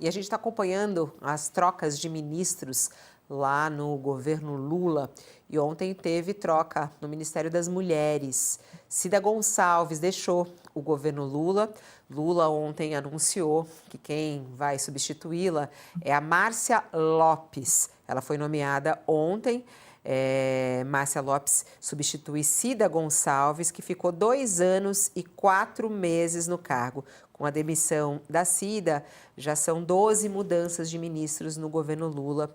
E a gente está acompanhando as trocas de ministros lá no governo Lula. E ontem teve troca no Ministério das Mulheres. Cida Gonçalves deixou o governo Lula. Lula ontem anunciou que quem vai substituí-la é a Márcia Lopes. Ela foi nomeada ontem. Márcia Lopes substitui Cida Gonçalves, que ficou 2 anos e 4 meses no cargo. Com a demissão da Cida, já são 12 mudanças de ministros no governo Lula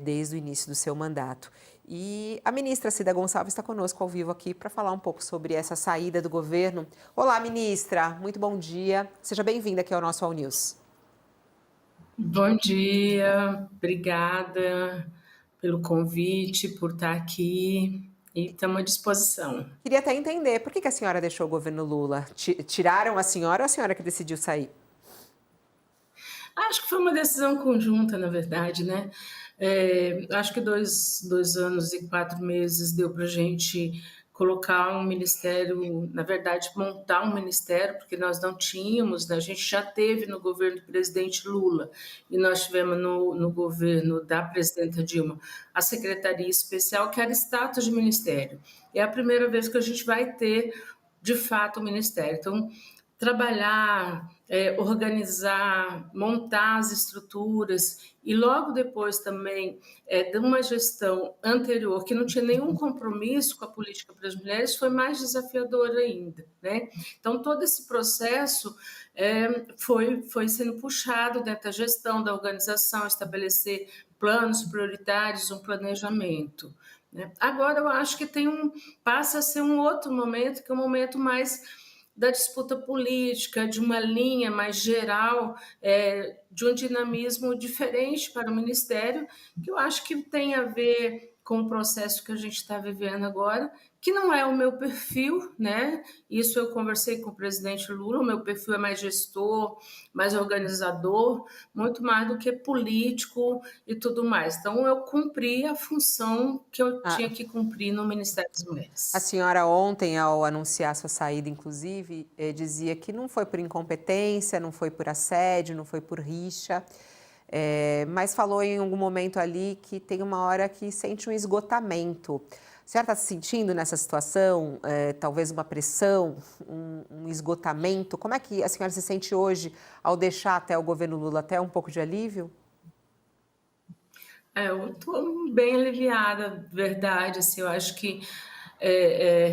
desde o início do seu mandato. E a ministra Cida Gonçalves está conosco ao vivo aqui para falar um pouco sobre essa saída do governo. Olá, ministra, muito bom dia. Seja bem-vinda aqui ao nosso All News. Bom dia, obrigada pelo convite, por estar aqui e estamos à disposição. Queria até entender, por que a senhora deixou o governo Lula? Tiraram a senhora ou a senhora que decidiu sair? Acho que foi uma decisão conjunta, na verdade, né? Acho que 2 anos e 4 meses deu para a gente colocar um ministério, na verdade, montar um ministério, porque nós não tínhamos, né? A gente já teve no governo do presidente Lula e nós tivemos no governo da presidenta Dilma a secretaria especial, que era status de ministério. É a primeira vez que a gente vai ter, de fato, o ministério. Então, trabalhar, organizar, montar as estruturas e logo depois também de uma gestão anterior que não tinha nenhum compromisso com a política para as mulheres foi mais desafiador ainda, né? Então todo esse processo foi sendo puxado dentro da gestão, da organização, estabelecer planos prioritários, um planejamento, né? Agora eu acho que passa a ser um outro momento, que é um momento mais da disputa política, de uma linha mais geral, de um dinamismo diferente para o Ministério, que eu acho que tem a ver com o processo que a gente está vivendo agora, que não é o meu perfil, né? Isso eu conversei com o presidente Lula, o meu perfil é mais gestor, mais organizador, muito mais do que político e tudo mais. Então, eu cumpri a função que eu tinha que cumprir no Ministério das Mulheres. A senhora ontem, ao anunciar sua saída, inclusive, dizia que não foi por incompetência, não foi por assédio, não foi por rixa, mas falou em algum momento ali que tem uma hora que sente um esgotamento. A senhora está se sentindo nessa situação, talvez uma pressão, um esgotamento? Como é que a senhora se sente hoje ao deixar até o governo Lula, até um pouco de alívio? Eu estou bem aliviada, verdade, assim, eu acho que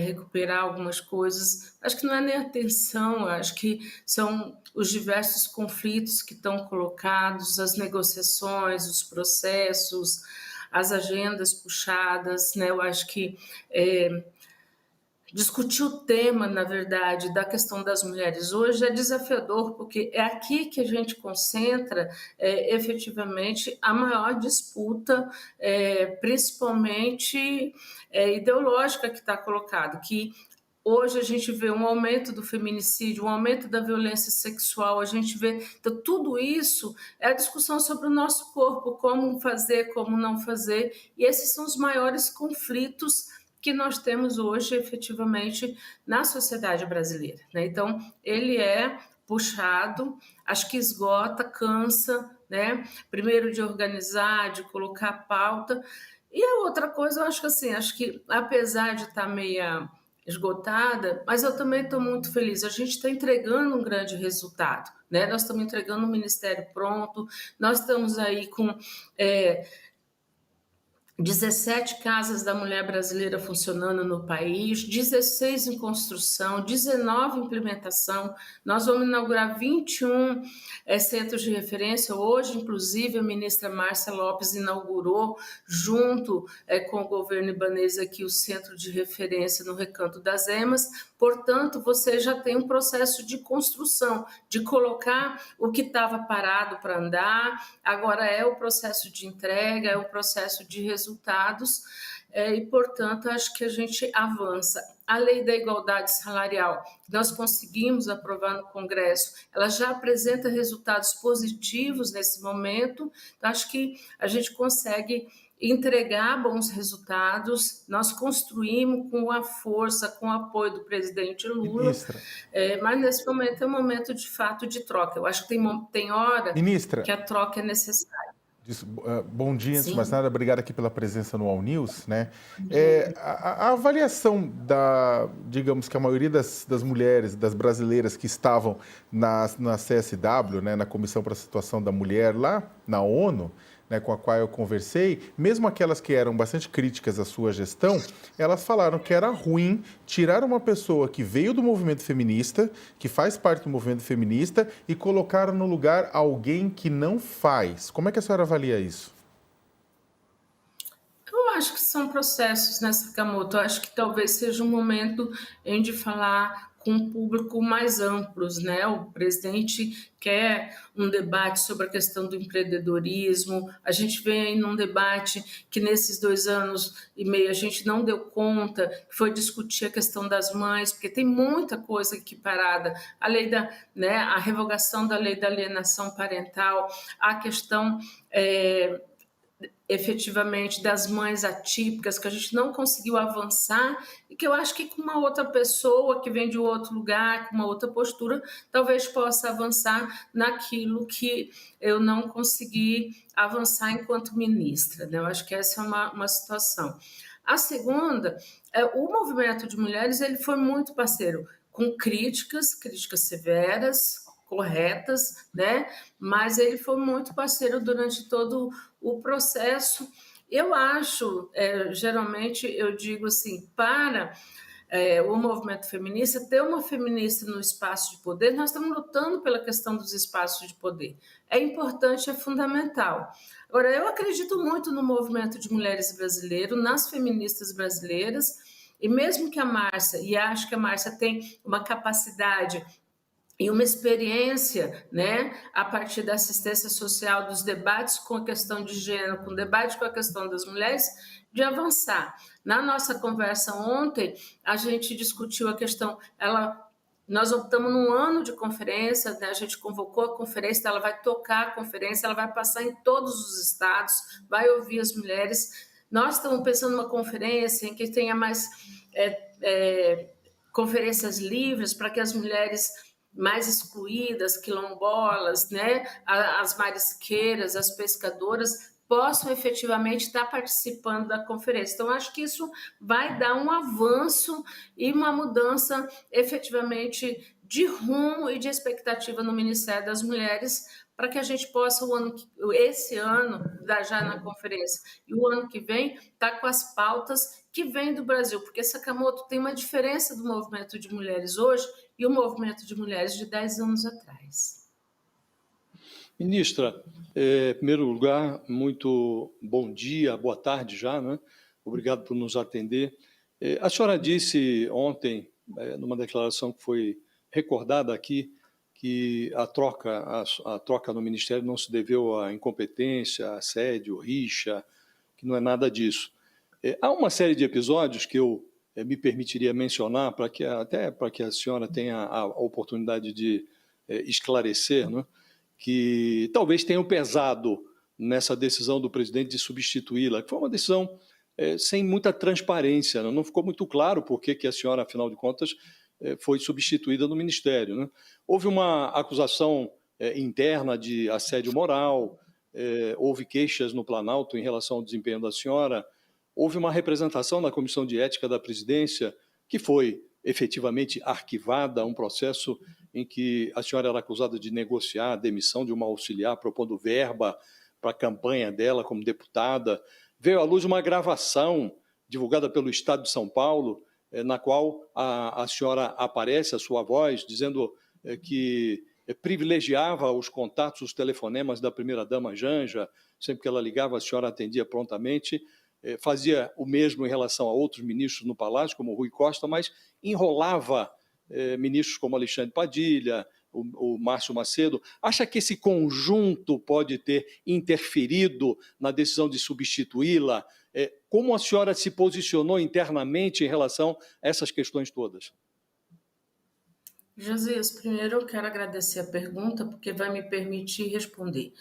recuperar algumas coisas, acho que não é nem a tensão, eu acho que são os diversos conflitos que estão colocados, as negociações, os processos, as agendas puxadas, né? Eu acho que discutir o tema, na verdade, da questão das mulheres hoje é desafiador, porque é aqui que a gente concentra efetivamente a maior disputa, principalmente ideológica que está colocada, que hoje a gente vê um aumento do feminicídio, um aumento da violência sexual, a gente vê, então tudo isso é a discussão sobre o nosso corpo, como fazer, como não fazer, e esses são os maiores conflitos que nós temos hoje, efetivamente, na sociedade brasileira, né? Então, ele é puxado, acho que esgota, cansa, né? Primeiro de organizar, de colocar a pauta. E a outra coisa, eu acho que assim, acho que apesar de estar meia esgotada, mas eu também estou muito feliz. A gente está entregando um grande resultado, né? Nós estamos entregando um ministério pronto, nós estamos aí com 17 casas da mulher brasileira funcionando no país, 16 em construção, 19 em implementação. Nós vamos inaugurar 21 centros de referência. Hoje, inclusive, a ministra Márcia Lopes inaugurou, junto com o governo ibanês, aqui o centro de referência no Recanto das Emas. Portanto, você já tem um processo de construção, de colocar o que estava parado para andar, agora é o processo de entrega, é o processo de resultados, e, portanto, acho que a gente avança. A lei da igualdade salarial, que nós conseguimos aprovar no Congresso, ela já apresenta resultados positivos nesse momento, então acho que a gente consegue entregar bons resultados. Nós construímos com a força, com o apoio do presidente Lula, mas nesse momento é um momento de fato de troca. Eu acho que tem hora que a troca é necessária. Bom dia, antes de mais nada, obrigado aqui pela presença no All News, né? A avaliação digamos que a maioria das mulheres, das brasileiras que estavam na CSW, né, na Comissão para a Situação da Mulher lá na ONU, né, com a qual eu conversei, mesmo aquelas que eram bastante críticas à sua gestão, elas falaram que era ruim tirar uma pessoa que veio do movimento feminista, que faz parte do movimento feminista, e colocar no lugar alguém que não faz. Como é que a senhora avalia isso? Eu acho que são processos, né, Sakamoto? Eu acho que talvez seja um momento de falar com um público mais amplos, né? O presidente quer um debate sobre a questão do empreendedorismo. A gente vem aí num debate que nesses 2 anos e meio a gente não deu conta, que foi discutir a questão das mães, porque tem muita coisa aqui parada. A lei né, a revogação da lei da alienação parental, a questão efetivamente das mães atípicas, que a gente não conseguiu avançar e que eu acho que com uma outra pessoa que vem de outro lugar, com uma outra postura, talvez possa avançar naquilo que eu não consegui avançar enquanto ministra, né? Eu acho que essa é uma situação. A segunda, o movimento de mulheres ele foi muito parceiro, com críticas severas, corretas, né? Mas ele foi muito parceiro durante todo o processo. Eu acho, geralmente, eu digo assim, para o movimento feminista, ter uma feminista no espaço de poder, nós estamos lutando pela questão dos espaços de poder. É importante, é fundamental. Agora, eu acredito muito no movimento de mulheres brasileiro, nas feministas brasileiras, e mesmo que a Márcia, e acho que a Márcia tem uma capacidade e uma experiência, né, a partir da assistência social, dos debates com a questão de gênero, com o debate com a questão das mulheres, de avançar. Na nossa conversa ontem, a gente discutiu a questão, nós estamos num ano de conferência, né, a gente convocou a conferência, ela vai tocar a conferência, ela vai passar em todos os estados, vai ouvir as mulheres. Nós estamos pensando numa conferência em que tenha mais conferências livres para que as mulheres mais excluídas, quilombolas, né, as marisqueiras, as pescadoras, possam efetivamente estar participando da conferência. Então, acho que isso vai dar um avanço e uma mudança efetivamente de rumo e de expectativa no Ministério das Mulheres, para que a gente possa, esse ano, já na conferência, e o ano que vem, estar com as pautas que vêm do Brasil, porque Sakamoto tem uma diferença do movimento de mulheres hoje e o movimento de mulheres de 10 anos atrás. Ministra, em primeiro lugar, muito bom dia, boa tarde já, né? Obrigado por nos atender. A senhora disse ontem, numa declaração que foi recordada aqui, que a troca no Ministério não se deveu à incompetência, assédio, rixa, que não é nada disso. Há uma série de episódios que eu me permitiria mencionar, até para que a senhora tenha a oportunidade de esclarecer, né, que talvez tenham pesado nessa decisão do presidente de substituí-la, que foi uma decisão sem muita transparência, né? Não ficou muito claro por que a senhora, afinal de contas, foi substituída no Ministério, né? Houve uma acusação interna de assédio moral, houve queixas no Planalto em relação ao desempenho da senhora, houve uma representação na Comissão de Ética da Presidência que foi efetivamente arquivada, um processo em que a senhora era acusada de negociar a demissão de uma auxiliar, propondo verba para a campanha dela como deputada. Veio à luz uma gravação divulgada pelo Estado de São Paulo, na qual a senhora aparece, a sua voz, dizendo que privilegiava os contatos, os telefonemas da primeira-dama Janja, sempre que ela ligava, a senhora atendia prontamente, fazia o mesmo em relação a outros ministros no Palácio, como Rui Costa, mas enrolava ministros como Alexandre Padilha, o Márcio Macedo. Acha que esse conjunto pode ter interferido na decisão de substituí-la? Como a senhora se posicionou internamente em relação a essas questões todas? Josias, primeiro eu quero agradecer a pergunta, porque vai me permitir responder.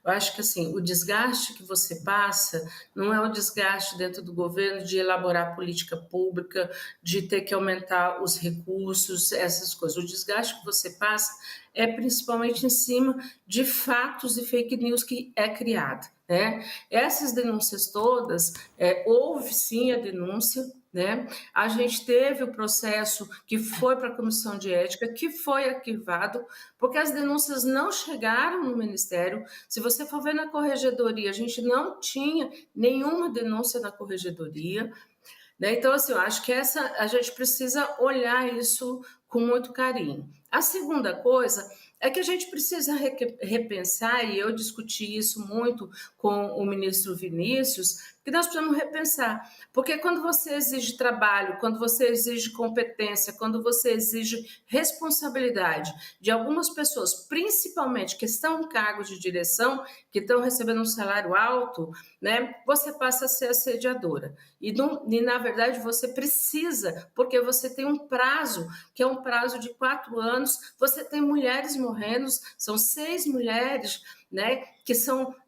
Eu acho que assim, o desgaste que você passa não é o desgaste dentro do governo de elaborar política pública, de ter que aumentar os recursos, essas coisas. O desgaste que você passa é principalmente em cima de fatos e fake news que é criado, né? Essas denúncias todas, houve sim a denúncia, né? A gente teve o processo que foi para a Comissão de Ética, que foi arquivado, porque as denúncias não chegaram no Ministério. Se você for ver na Corregedoria, a gente não tinha nenhuma denúncia na Corregedoria, né? Então, assim, eu acho que a gente precisa olhar isso com muito carinho. A segunda coisa é que a gente precisa repensar, e eu discuti isso muito com o ministro Vinícius, que nós precisamos repensar. Porque quando você exige trabalho, quando você exige competência, quando você exige responsabilidade de algumas pessoas, principalmente que estão em cargos de direção, que estão recebendo um salário alto, né, você passa a ser assediadora. E na verdade, você precisa, porque você tem um prazo, que é um prazo de 4 anos, você tem mulheres morrendo, são 6 mulheres, né, que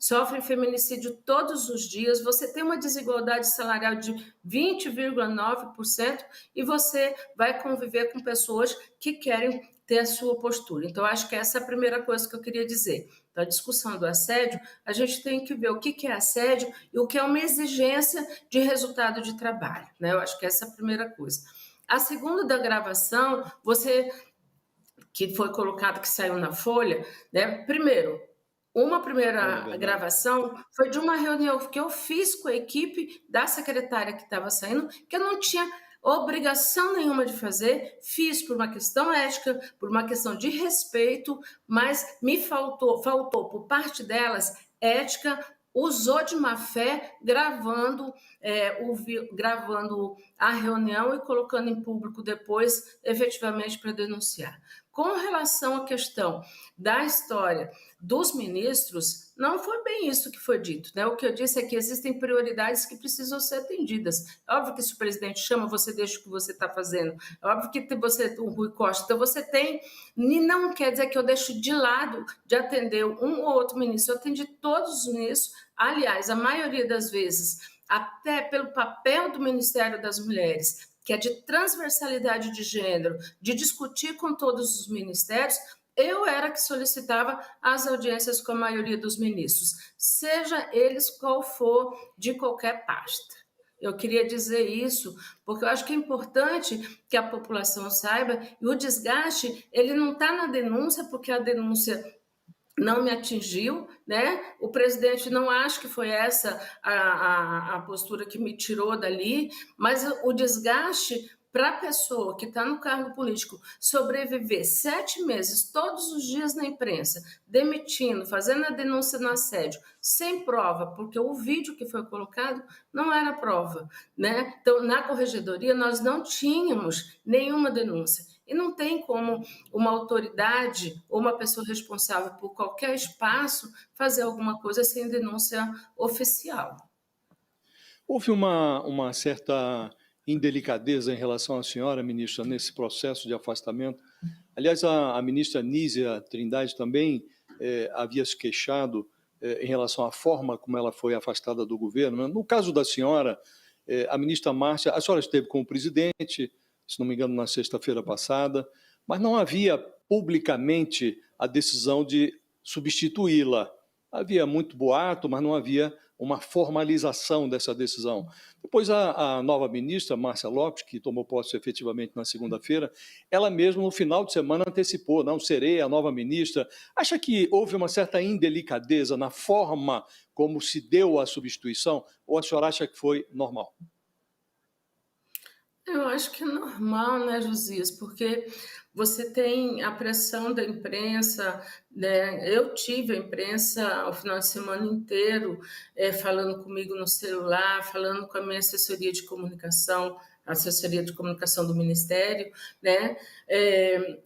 sofrem feminicídio todos os dias, você tem uma desigualdade salarial de 20,9% e você vai conviver com pessoas que querem ter a sua postura. Então, acho que essa é a primeira coisa que eu queria dizer. Então, a discussão do assédio, a gente tem que ver o que é assédio e o que é uma exigência de resultado de trabalho, né? Eu acho que essa é a primeira coisa. A segunda da gravação, que foi colocado, que saiu na Folha, né? Primeiro, uma primeira gravação foi de uma reunião que eu fiz com a equipe da secretária que estava saindo, que eu não tinha obrigação nenhuma de fazer, fiz por uma questão ética, por uma questão de respeito, mas me faltou por parte delas ética, usou de má fé gravando a reunião e colocando em público depois, efetivamente, para denunciar. Com relação à questão da história dos ministros, não foi bem isso que foi dito, né? O que eu disse é que existem prioridades que precisam ser atendidas. É óbvio que se o presidente chama, você deixa o que você está fazendo. É óbvio que você, o Rui Costa, então você tem, e não quer dizer que eu deixo de lado de atender um ou outro ministro, eu atendi todos os ministros, aliás, a maioria das vezes, até pelo papel do Ministério das Mulheres, que é de transversalidade de gênero, de discutir com todos os ministérios, eu era que solicitava as audiências com a maioria dos ministros, seja eles qual for, de qualquer pasta. Eu queria dizer isso, porque eu acho que é importante que a população saiba, e o desgaste, ele não está na denúncia, porque a denúncia não me atingiu, né? O presidente não acha que foi essa a postura que me tirou dali, mas o desgaste para a pessoa que está no cargo político sobreviver 7 meses, todos os dias na imprensa, demitindo, fazendo a denúncia no assédio, sem prova, porque o vídeo que foi colocado não era prova, né? Então, na corregedoria, nós não tínhamos nenhuma denúncia. E não tem como uma autoridade ou uma pessoa responsável por qualquer espaço fazer alguma coisa sem denúncia oficial. Houve uma certa indelicadeza em relação à senhora, ministra, nesse processo de afastamento. Aliás, a ministra Nízia Trindade também havia se queixado em relação à forma como ela foi afastada do governo. No caso da senhora, a ministra Márcia, a senhora esteve com o presidente, se não me engano, na sexta-feira passada, mas não havia publicamente a decisão de substituí-la. Havia muito boato, mas não havia uma formalização dessa decisão. Depois, a nova ministra, Márcia Lopes, que tomou posse efetivamente na segunda-feira, ela mesma, no final de semana, antecipou, não serei a nova ministra. Acha que houve uma certa indelicadeza na forma como se deu a substituição, ou a senhora acha que foi normal? Eu acho que é normal, né, Josias? Porque você tem a pressão da imprensa, né? Eu tive a imprensa o final de semana inteiro falando comigo no celular, falando com a minha assessoria de comunicação, assessoria de comunicação do Ministério, né?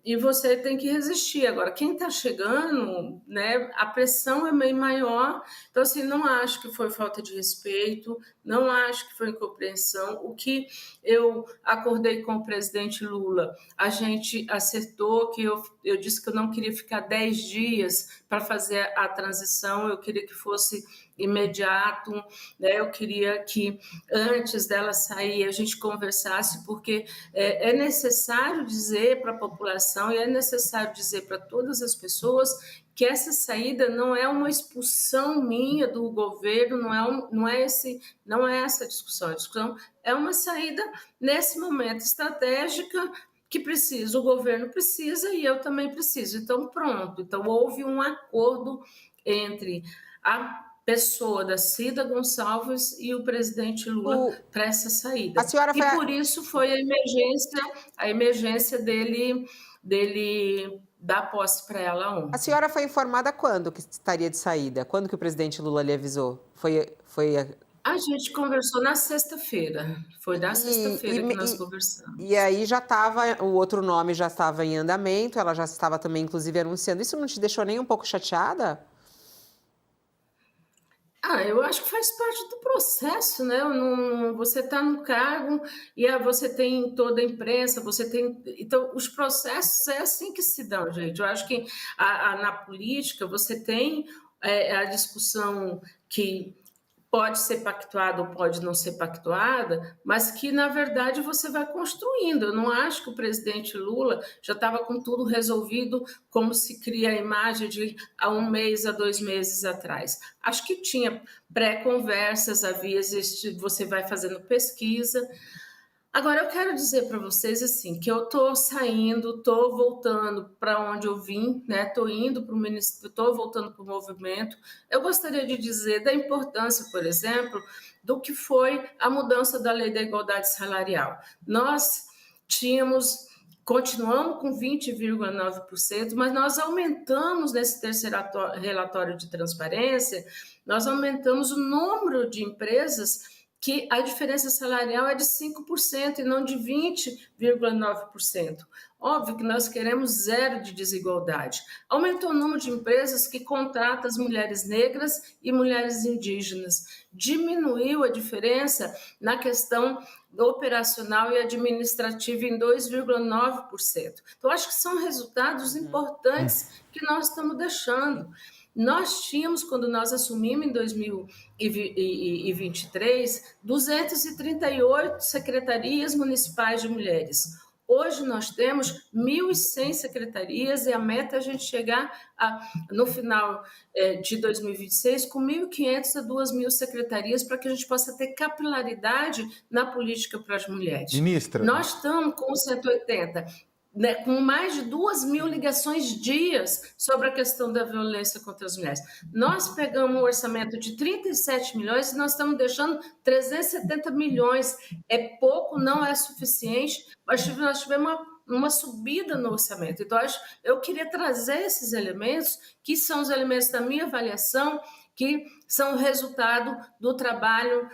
E você tem que resistir. Agora, quem está chegando, né, a pressão é meio maior, então, assim, não acho que foi falta de respeito, não acho que foi incompreensão. O que eu acordei com o presidente Lula, a gente acertou que eu disse que eu não queria ficar 10 dias para fazer a transição, eu queria que fosse imediato, né? Eu queria que antes dela sair a gente conversasse, porque é necessário dizer para a população e é necessário dizer para todas as pessoas que essa saída não é uma expulsão minha do governo, não é essa a discussão é uma saída nesse momento estratégica que precisa, o governo precisa e eu também preciso. Então, pronto. Então, houve um acordo entre a pessoa da Cida Gonçalves e o presidente Lula para essa saída. E por isso foi a emergência dele dar posse para ela ontem. A senhora foi informada quando que estaria de saída? Quando que o presidente Lula lhe avisou? A gente conversou na sexta-feira. Foi na sexta-feira que nós conversamos. E aí o outro nome já estava em andamento, ela já estava também, inclusive, anunciando. Isso não te deixou nem um pouco chateada? Eu acho que faz parte do processo, né? Você está no cargo e você tem toda a imprensa, então, os processos é assim que se dão, gente. Eu acho que na política você tem a discussão que pode ser pactuada ou pode não ser pactuada, mas que, na verdade, você vai construindo. Eu não acho que o presidente Lula já estava com tudo resolvido, como se cria a imagem de há 1 mês, há 2 meses atrás. Acho que tinha pré-conversas, você vai fazendo pesquisa. Agora, eu quero dizer para vocês assim, que eu estou saindo, estou voltando para onde eu vim, né? Estou indo para o ministério, estou voltando para o movimento. Eu gostaria de dizer da importância, por exemplo, do que foi a mudança da lei da igualdade salarial. Nós continuamos com 20,9%, mas nós aumentamos nesse terceiro relatório de transparência, nós aumentamos o número de empresas que a diferença salarial é de 5% e não de 20,9%. Óbvio que nós queremos zero de desigualdade. Aumentou o número de empresas que contratam as mulheres negras e mulheres indígenas. Diminuiu a diferença na questão operacional e administrativa em 2,9%. Então, acho que são resultados importantes que nós estamos deixando. Nós tínhamos, quando nós assumimos em 2023, 238 secretarias municipais de mulheres. Hoje nós temos 1.100 secretarias e a meta é a gente chegar no final de 2026 com 1.500 a 2.000 secretarias para que a gente possa ter capilaridade na política para as mulheres. Ministra, nós estamos com 180. Né, com mais de 2.000 ligações dias sobre a questão da violência contra as mulheres. Nós pegamos um orçamento de 37 milhões e nós estamos deixando 370 milhões. É pouco, não é suficiente, mas nós tivemos uma subida no orçamento. Então, eu queria trazer esses elementos, que são os elementos da minha avaliação, que são resultado do trabalho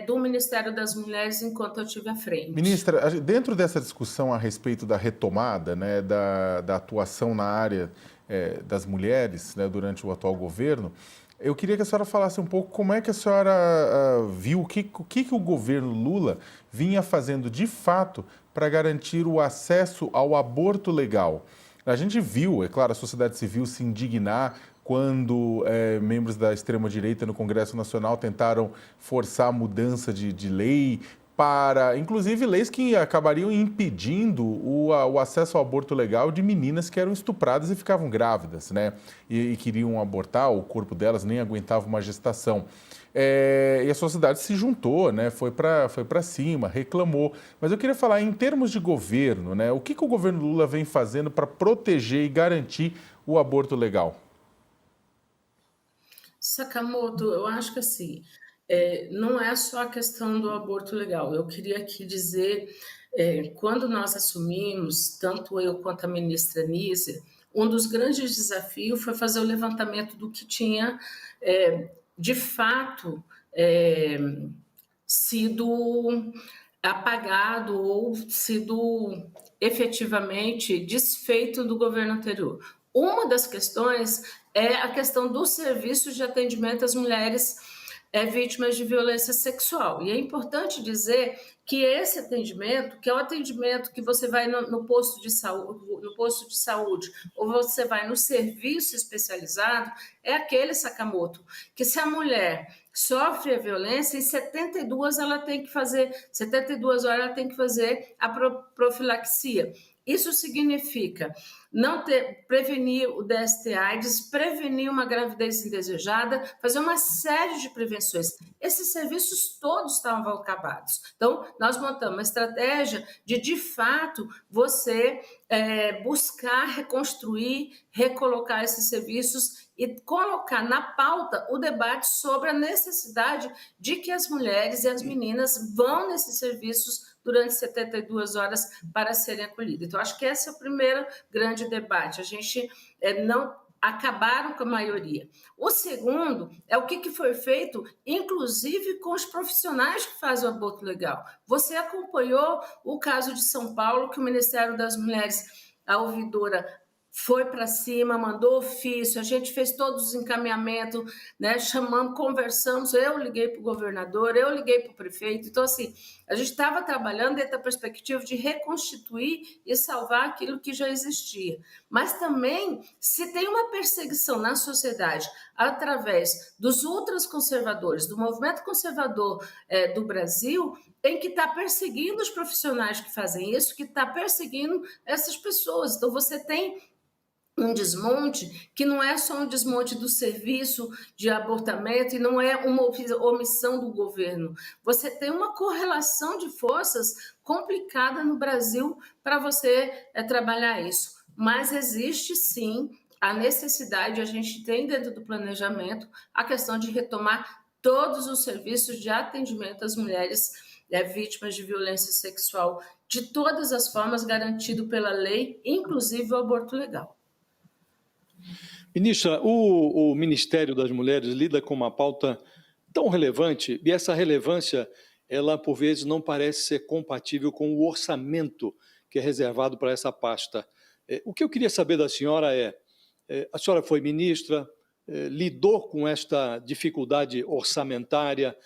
do Ministério das Mulheres enquanto eu estive à frente. Ministra, dentro dessa discussão a respeito da retomada, né, da atuação na área das mulheres, né, durante o atual governo, eu queria que a senhora falasse um pouco como é que a senhora viu, o que o governo Lula vinha fazendo de fato para garantir o acesso ao aborto legal. A gente viu, é claro, a sociedade civil se indignar quando membros da extrema-direita no Congresso Nacional tentaram forçar a mudança de lei para, inclusive, leis que acabariam impedindo o acesso ao aborto legal de meninas que eram estupradas e ficavam grávidas, né? E queriam abortar, o corpo delas nem aguentava uma gestação. E a sociedade se juntou, né? Foi para cima, reclamou. Mas eu queria falar em termos de governo, né? O que o governo Lula vem fazendo para proteger e garantir o aborto legal? Sakamoto, eu acho que assim, não é só a questão do aborto legal. Eu queria aqui dizer, quando nós assumimos, tanto eu quanto a ministra Nízia, um dos grandes desafios foi fazer o levantamento do que tinha, de fato, sido apagado ou sido efetivamente desfeito do governo anterior. Uma das questões é a questão dos serviços de atendimento às mulheres vítimas de violência sexual. E é importante dizer que esse atendimento, que é o atendimento que você vai no posto de saúde, ou você vai no serviço especializado, é aquele, Sakamoto, que se a mulher sofre a violência, em 72 horas ela tem que fazer a profilaxia. Isso significa prevenir o DST/AIDS, prevenir uma gravidez indesejada, fazer uma série de prevenções. Esses serviços todos estavam acabados. Então, nós montamos uma estratégia de fato, você buscar reconstruir, recolocar esses serviços e colocar na pauta o debate sobre a necessidade de que as mulheres e as meninas vão nesses serviços durante 72 horas para serem acolhidas. Então, acho que esse é o primeiro grande debate. A gente não acabaram com a maioria. O segundo é o que foi feito, inclusive com os profissionais que fazem o aborto legal. Você acompanhou o caso de São Paulo, que o Ministério das Mulheres, a ouvidora, foi para cima, mandou ofício, a gente fez todos os encaminhamentos, né? Chamamos, conversamos, eu liguei para o governador, eu liguei para o prefeito. Então, assim, a gente estava trabalhando dentro da perspectiva de reconstituir e salvar aquilo que já existia. Mas também, se tem uma perseguição na sociedade através dos ultraconservadores, do movimento conservador do Brasil, em que está perseguindo os profissionais que fazem isso, que está perseguindo essas pessoas. Então, você tem um desmonte que não é só um desmonte do serviço de abortamento e não é uma omissão do governo. Você tem uma correlação de forças complicada no Brasil para você trabalhar isso. Mas existe, sim, a necessidade, a gente tem dentro do planejamento a questão de retomar todos os serviços de atendimento às mulheres vítimas de violência sexual, de todas as formas, garantido pela lei, inclusive o aborto legal. Ministra, o Ministério das Mulheres lida com uma pauta tão relevante, e essa relevância, ela por vezes não parece ser compatível com o orçamento que é reservado para essa pasta. O que eu queria saber da senhora a senhora foi ministra, lidou com esta dificuldade orçamentária,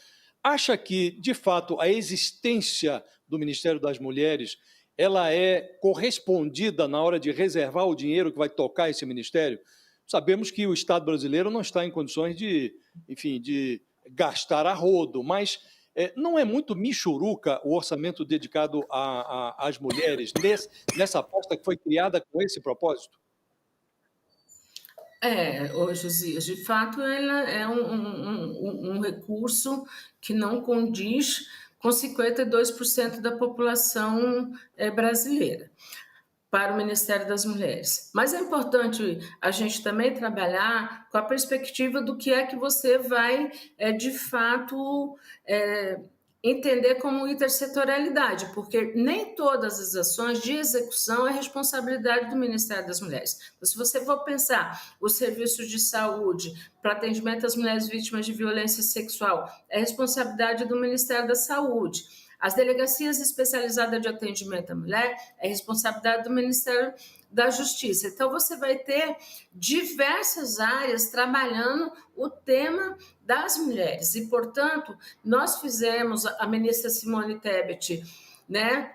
acha que, de fato, a existência do Ministério das Mulheres ela é correspondida na hora de reservar o dinheiro que vai tocar esse ministério? Sabemos que o Estado brasileiro não está em condições de gastar a rodo, mas não é muito michuruca o orçamento dedicado às mulheres nessa pasta que foi criada com esse propósito? Josias, de fato, ela é um recurso que não condiz com 52% da população brasileira para o Ministério das Mulheres. Mas é importante a gente também trabalhar com a perspectiva do que é que você vai, de fato, entender como intersetorialidade, porque nem todas as ações de execução é responsabilidade do Ministério das Mulheres. Então, se você for pensar os serviços de saúde para atendimento às mulheres vítimas de violência sexual, é responsabilidade do Ministério da Saúde. As delegacias especializadas de atendimento à mulher é responsabilidade do Ministério da Justiça. Então, você vai ter diversas áreas trabalhando o tema das mulheres. E, portanto, nós fizemos, a ministra Simone Tebet,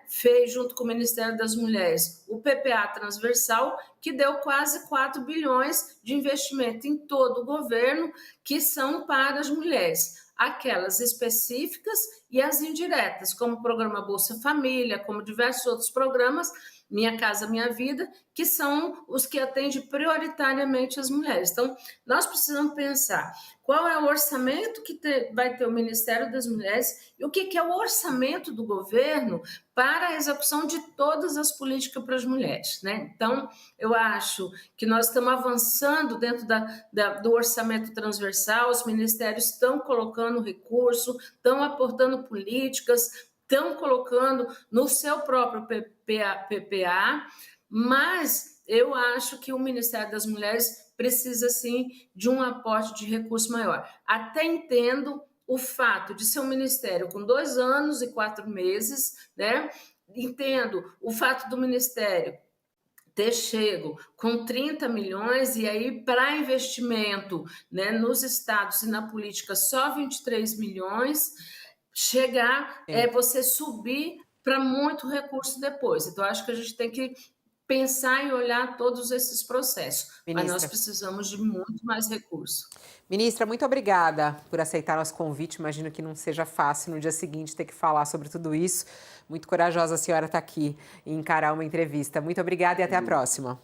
fez, junto com o Ministério das Mulheres, o PPA transversal, que deu quase 4 bilhões de investimento em todo o governo, que são para as mulheres. Aquelas específicas e as indiretas, como o programa Bolsa Família, como diversos outros programas, Minha Casa Minha Vida, que são os que atendem prioritariamente as mulheres. Então, nós precisamos pensar qual é o orçamento que vai ter o Ministério das Mulheres e o que é o orçamento do governo para a execução de todas as políticas para as mulheres, Então, eu acho que nós estamos avançando dentro do orçamento transversal, os ministérios estão colocando recurso, estão aportando políticas, estão colocando no seu próprio PPA, mas eu acho que o Ministério das Mulheres precisa, sim, de um aporte de recurso maior. Até entendo o fato de ser um ministério com 2 anos e 4 meses, né? Entendo o fato do ministério ter chego com 30 milhões e aí para investimento, né, nos estados e na política só 23 milhões, chegar você subir para muito recurso depois. Então, acho que a gente tem que pensar e olhar todos esses processos, mas nós precisamos de muito mais recurso. Ministra, muito obrigada por aceitar nosso convite. Imagino que não seja fácil no dia seguinte ter que falar sobre tudo isso. Muito corajosa a senhora estar aqui e encarar uma entrevista. Muito obrigada e até a próxima.